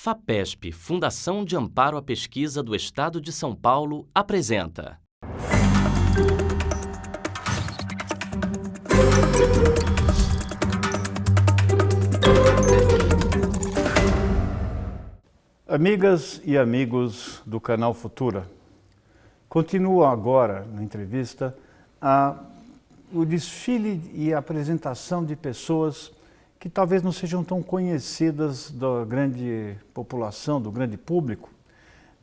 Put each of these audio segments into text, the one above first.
FAPESP, Fundação de Amparo à Pesquisa do Estado de São Paulo, apresenta. Amigas e amigos do canal Futura, continua agora na entrevista o desfile e a apresentação de pessoas que talvez não sejam tão conhecidas da grande população, do grande público,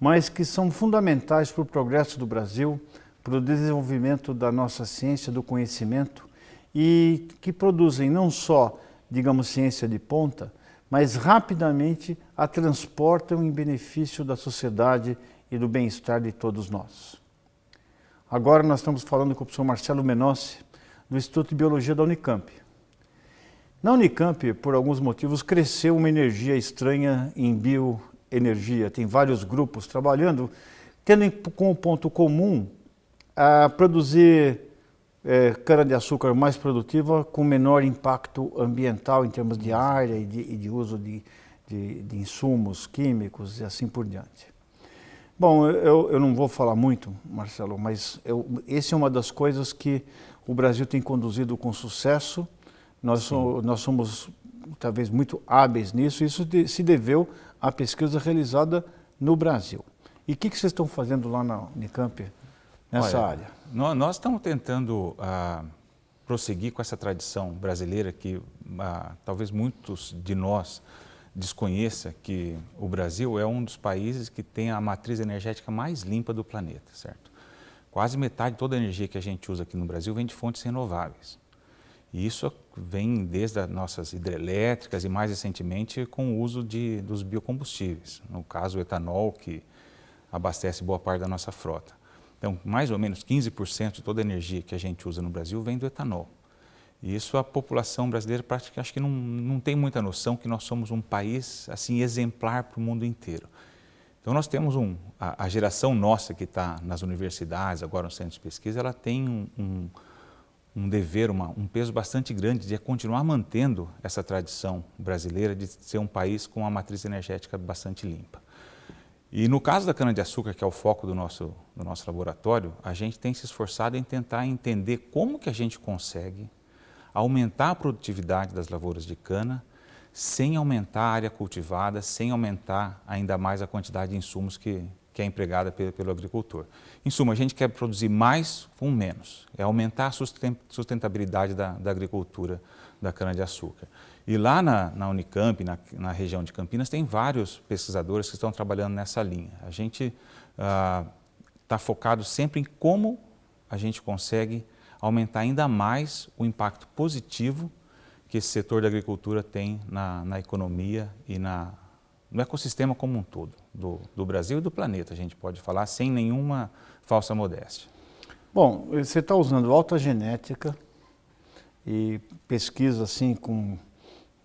mas que são fundamentais para o progresso do Brasil, para o desenvolvimento da nossa ciência, do conhecimento, e que produzem não só, digamos, ciência de ponta, mas rapidamente a transportam em benefício da sociedade e do bem-estar de todos nós. Agora nós estamos falando com o professor Marcelo Menossi, do Instituto de Biologia da Unicamp. Na Unicamp, por alguns motivos, cresceu uma energia estranha em bioenergia. Tem vários grupos trabalhando, tendo como ponto comum a produzir cana-de-açúcar mais produtiva com menor impacto ambiental em termos de área e de uso de insumos químicos e assim por diante. Bom, eu não vou falar muito, Marcelo, mas essa é uma das coisas que o Brasil tem conduzido com sucesso. Nós somos talvez muito hábeis nisso, isso se deveu à pesquisa realizada no Brasil. E o que vocês estão fazendo lá na Unicamp nessa área? Nós estamos tentando prosseguir com essa tradição brasileira que talvez muitos de nós desconheçam, que o Brasil é um dos países que tem a matriz energética mais limpa do planeta, certo? Quase metade de toda a energia que a gente usa aqui no Brasil vem de fontes renováveis. E isso vem desde as nossas hidrelétricas e mais recentemente com o uso dos biocombustíveis, no caso o etanol, que abastece boa parte da nossa frota. Então, mais ou menos 15% de toda a energia que a gente usa no Brasil vem do etanol. E isso a população brasileira praticamente acho que não tem muita noção que nós somos um país assim exemplar para o mundo inteiro. Então nós temos a geração nossa que está nas universidades, agora nos centros de pesquisa, ela tem um dever, um peso bastante grande de continuar mantendo essa tradição brasileira de ser um país com uma matriz energética bastante limpa. E no caso da cana-de-açúcar, que é o foco do nosso laboratório, a gente tem se esforçado em tentar entender como que a gente consegue aumentar a produtividade das lavouras de cana sem aumentar a área cultivada, sem aumentar ainda mais a quantidade de insumos que é empregada pelo agricultor. Em suma, a gente quer produzir mais com menos, é aumentar a sustentabilidade da agricultura da cana-de-açúcar. E lá na Unicamp, na região de Campinas, tem vários pesquisadores que estão trabalhando nessa linha. A gente está focado sempre em como a gente consegue aumentar ainda mais o impacto positivo que esse setor da agricultura tem na economia e no ecossistema como um todo, do Brasil e do planeta, a gente pode falar, sem nenhuma falsa modéstia. Bom, você está usando alta genética e pesquisa assim,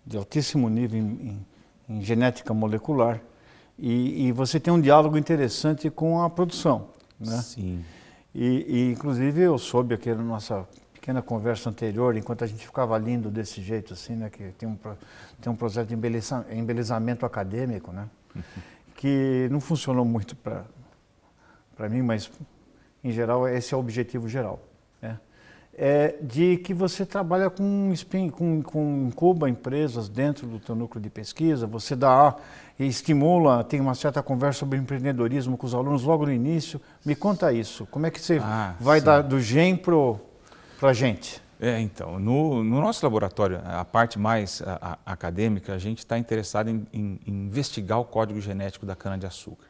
de altíssimo nível em genética molecular e você tem um diálogo interessante com a produção, né? Sim. E inclusive eu soube aqui na nossa pequena conversa anterior, enquanto a gente ficava lindo desse jeito assim, né, que tem um processo de embelezamento acadêmico, né, que não funcionou muito para mim, mas em geral esse é o objetivo geral, né, de que você trabalha incuba empresas dentro do teu núcleo de pesquisa, você estimula, tem uma certa conversa sobre empreendedorismo com os alunos logo no início. Me conta isso, como é que você vai do GEM para a gente? Então, no nosso laboratório, a parte mais acadêmica, a gente está interessado em investigar o código genético da cana-de-açúcar.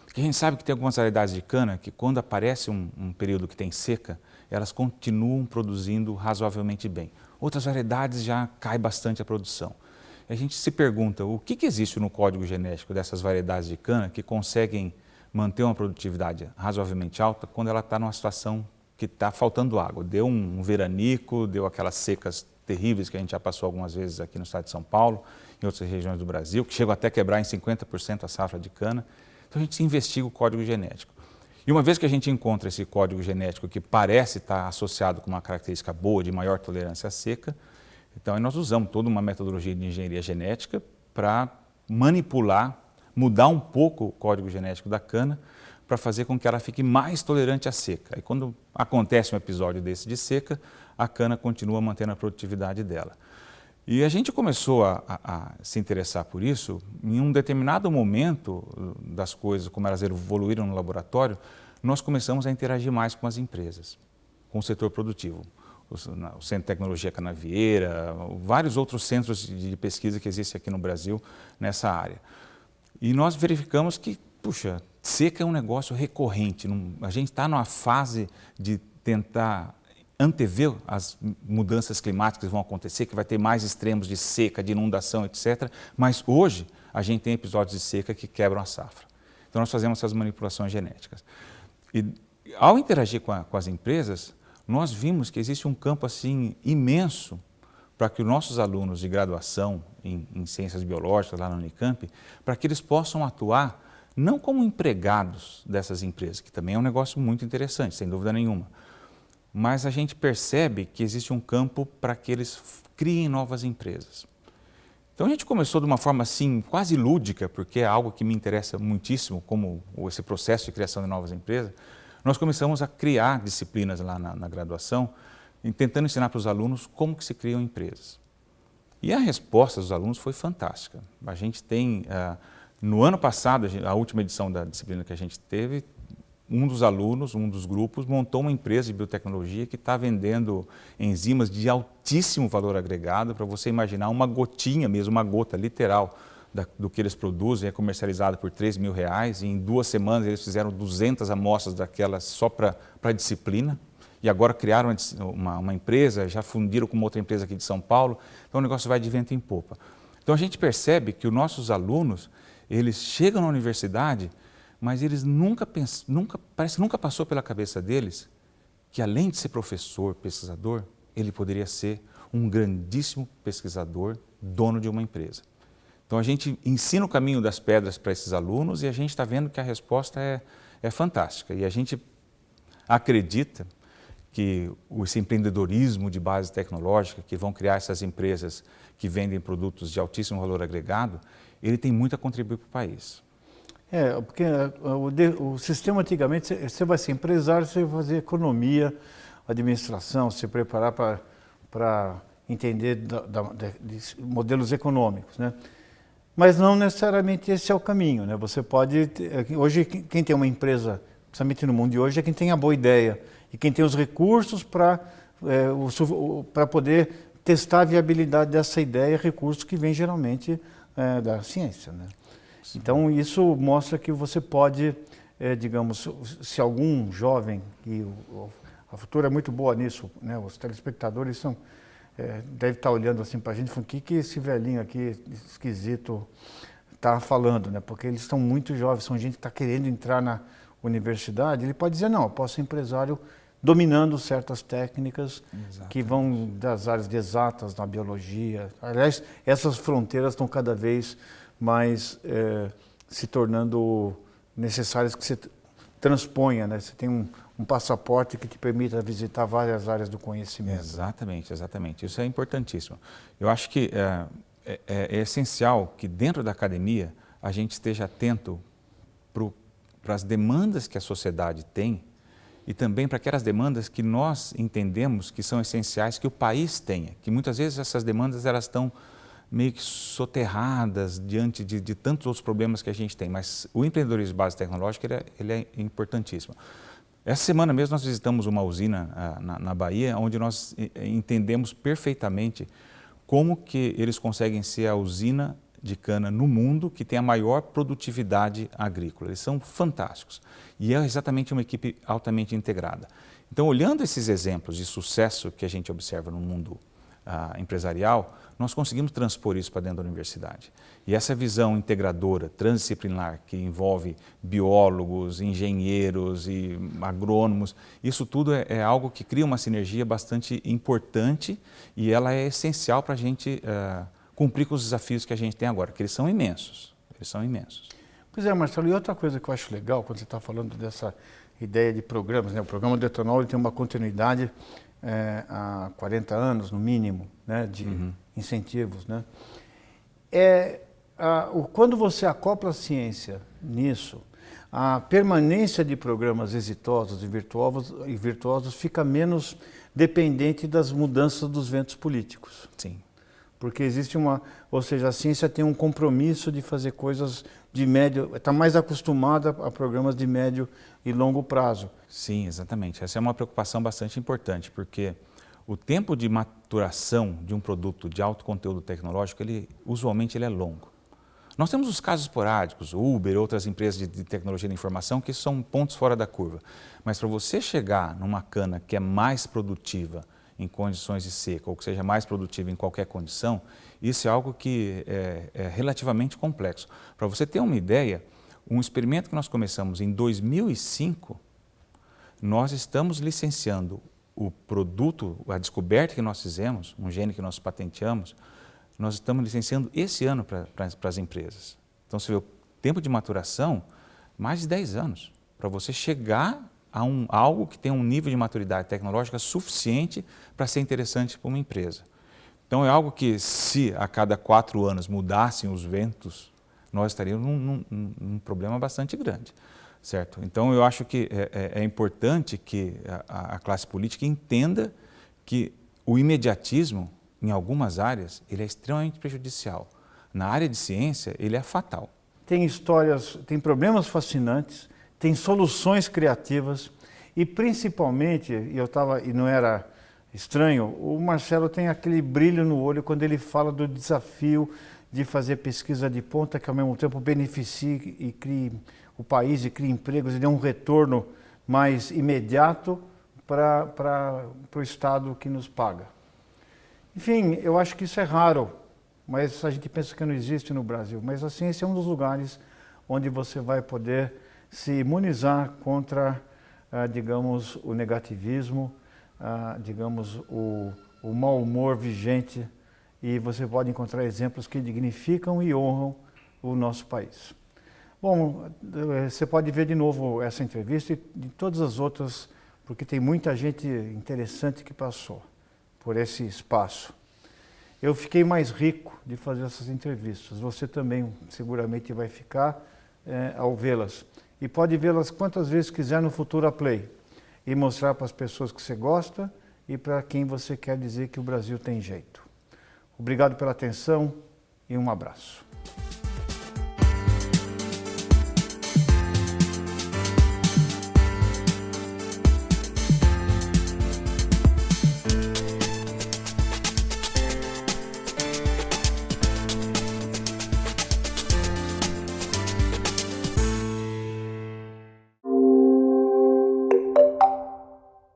Porque a gente sabe que tem algumas variedades de cana que quando aparece um período que tem seca, elas continuam produzindo razoavelmente bem. Outras variedades já cai bastante a produção. E a gente se pergunta o que existe no código genético dessas variedades de cana que conseguem manter uma produtividade razoavelmente alta quando ela está numa situação que está faltando água. Deu um veranico, deu aquelas secas terríveis que a gente já passou algumas vezes aqui no estado de São Paulo, em outras regiões do Brasil, que chegam até a quebrar em 50% a safra de cana. Então a gente investiga o código genético. E uma vez que a gente encontra esse código genético que parece estar associado com uma característica boa de maior tolerância à seca, então nós usamos toda uma metodologia de engenharia genética para manipular mudar um pouco o código genético da cana para fazer com que ela fique mais tolerante à seca. E quando acontece um episódio desse de seca, a cana continua mantendo a produtividade dela. E a gente começou a se interessar por isso em um determinado momento das coisas, como elas evoluíram no laboratório, nós começamos a interagir mais com as empresas, com o setor produtivo. O Centro de Tecnologia Canavieira, vários outros centros de pesquisa que existem aqui no Brasil nessa área. E nós verificamos que, puxa, seca é um negócio recorrente. A gente está numa fase de tentar antever as mudanças climáticas que vão acontecer, que vai ter mais extremos de seca, de inundação, etc. Mas hoje a gente tem episódios de seca que quebram a safra. Então nós fazemos essas manipulações genéticas. E ao interagir com as empresas, nós vimos que existe um campo assim imenso para que os nossos alunos de graduação em ciências biológicas lá na Unicamp, para que eles possam atuar não como empregados dessas empresas, que também é um negócio muito interessante, sem dúvida nenhuma, mas a gente percebe que existe um campo para que eles criem novas empresas. Então a gente começou de uma forma assim quase lúdica, porque é algo que me interessa muitíssimo, como esse processo de criação de novas empresas. Nós começamos a criar disciplinas lá na graduação, tentando ensinar para os alunos como que se criam empresas. E a resposta dos alunos foi fantástica. A gente tem, no ano passado, a última edição da disciplina que a gente teve, um dos alunos, um dos grupos, montou uma empresa de biotecnologia que está vendendo enzimas de altíssimo valor agregado, para você imaginar uma gotinha mesmo, uma gota literal do que eles produzem, é comercializado por R$3.000 e em 2 semanas eles fizeram 200 amostras daquelas só para a disciplina e agora criaram uma empresa, já fundiram com uma outra empresa aqui de São Paulo, então o negócio vai de vento em popa. Então a gente percebe que os nossos alunos, eles chegam na universidade, mas eles parece que nunca passou pela cabeça deles que além de ser professor, pesquisador, ele poderia ser um grandíssimo pesquisador, dono de uma empresa. Então a gente ensina o caminho das pedras para esses alunos e a gente está vendo que a resposta é fantástica. E a gente acredita que esse empreendedorismo de base tecnológica, que vão criar essas empresas que vendem produtos de altíssimo valor agregado, ele tem muito a contribuir para o país. Porque o sistema antigamente, você vai ser empresário, você vai fazer economia, administração, se preparar para entender de modelos econômicos, né? Mas não necessariamente esse é o caminho, né? Você pode, hoje quem tem uma empresa, principalmente no mundo de hoje, é quem tem a boa ideia e quem tem os recursos para poder testar a viabilidade dessa ideia, recursos que vêm geralmente da ciência, né? Então, isso mostra que você pode, digamos, se algum jovem, e a Futura é muito boa nisso, né? Os telespectadores devem estar olhando assim para a gente e falando, o que esse velhinho aqui esquisito está falando, né? Porque eles estão muito jovens, são gente que está querendo entrar na universidade, ele pode dizer, não, eu posso ser empresário dominando certas técnicas que vão das áreas de exatas, na biologia. Aliás, essas fronteiras estão cada vez mais se tornando necessárias que você transponha, né? Você tem um passaporte que te permita visitar várias áreas do conhecimento. Exatamente, exatamente. Isso é importantíssimo. Eu acho que é essencial que dentro da academia a gente esteja atento para as demandas que a sociedade tem e também para aquelas demandas que nós entendemos que são essenciais que o país tenha, que muitas vezes essas demandas elas estão meio que soterradas diante de tantos outros problemas que a gente tem, mas o empreendedorismo de base tecnológica ele é importantíssimo. Essa semana mesmo nós visitamos uma usina na Bahia, onde nós entendemos perfeitamente como que eles conseguem ser a usina de cana no mundo que tem a maior produtividade agrícola. Eles são fantásticos e é exatamente uma equipe altamente integrada. Então, olhando esses exemplos de sucesso que a gente observa no mundo empresarial, nós conseguimos transpor isso para dentro da universidade. E essa visão integradora, transdisciplinar, que envolve biólogos, engenheiros e agrônomos, isso tudo é algo que cria uma sinergia bastante importante e ela é essencial para a gente cumprir com os desafios que a gente tem agora, que eles são imensos. Eles são imensos. Pois é, Marcelo, e outra coisa que eu acho legal, quando você está falando dessa ideia de programas, né? O programa do etanol tem uma continuidade há 40 anos, no mínimo, né? De incentivos, né? quando você acopla a ciência nisso, a permanência de programas exitosos e virtuosos fica menos dependente das mudanças dos ventos políticos. Sim. Porque existe ou seja, a ciência tem um compromisso de fazer coisas de médio, está mais acostumada a programas de médio e longo prazo. Sim, exatamente. Essa é uma preocupação bastante importante, porque o tempo de maturação de um produto de alto conteúdo tecnológico, usualmente ele é longo. Nós temos os casos esporádicos, Uber, outras empresas de tecnologia da informação, que são pontos fora da curva. Mas para você chegar numa cana que é mais produtiva em condições de seca, ou que seja mais produtiva em qualquer condição, isso é algo que é relativamente complexo. Para você ter uma ideia, um experimento que nós começamos em 2005, nós estamos licenciando o produto, a descoberta que nós fizemos, um gene que nós patenteamos, nós estamos licenciando esse ano para as empresas. Então, você vê o tempo de maturação, mais de 10 anos, para você chegar a algo que tem um nível de maturidade tecnológica suficiente para ser interessante para uma empresa. Então, é algo que, se a cada 4 anos mudassem os ventos, nós estaríamos num problema bastante grande, certo? Então, eu acho que é importante que a classe política entenda que o imediatismo, em algumas áreas, ele é extremamente prejudicial. Na área de ciência, ele é fatal. Tem histórias, tem problemas fascinantes, tem soluções criativas e principalmente, e não era estranho, o Marcelo tem aquele brilho no olho quando ele fala do desafio de fazer pesquisa de ponta que ao mesmo tempo beneficie e crie o país e crie empregos e dê um retorno mais imediato para o Estado que nos paga. Enfim, eu acho que isso é raro, mas a gente pensa que não existe no Brasil. Mas a ciência é um dos lugares onde você vai poder se imunizar contra, digamos, o negativismo, digamos, o mau humor vigente, e você pode encontrar exemplos que dignificam e honram o nosso país. Bom, você pode ver de novo essa entrevista e de todas as outras, porque tem muita gente interessante que passou por esse espaço. Eu fiquei mais rico de fazer essas entrevistas. Você também seguramente vai ficar ao vê-las. E pode vê-las quantas vezes quiser no Futura Play e mostrar para as pessoas que você gosta e para quem você quer dizer que o Brasil tem jeito. Obrigado pela atenção e um abraço.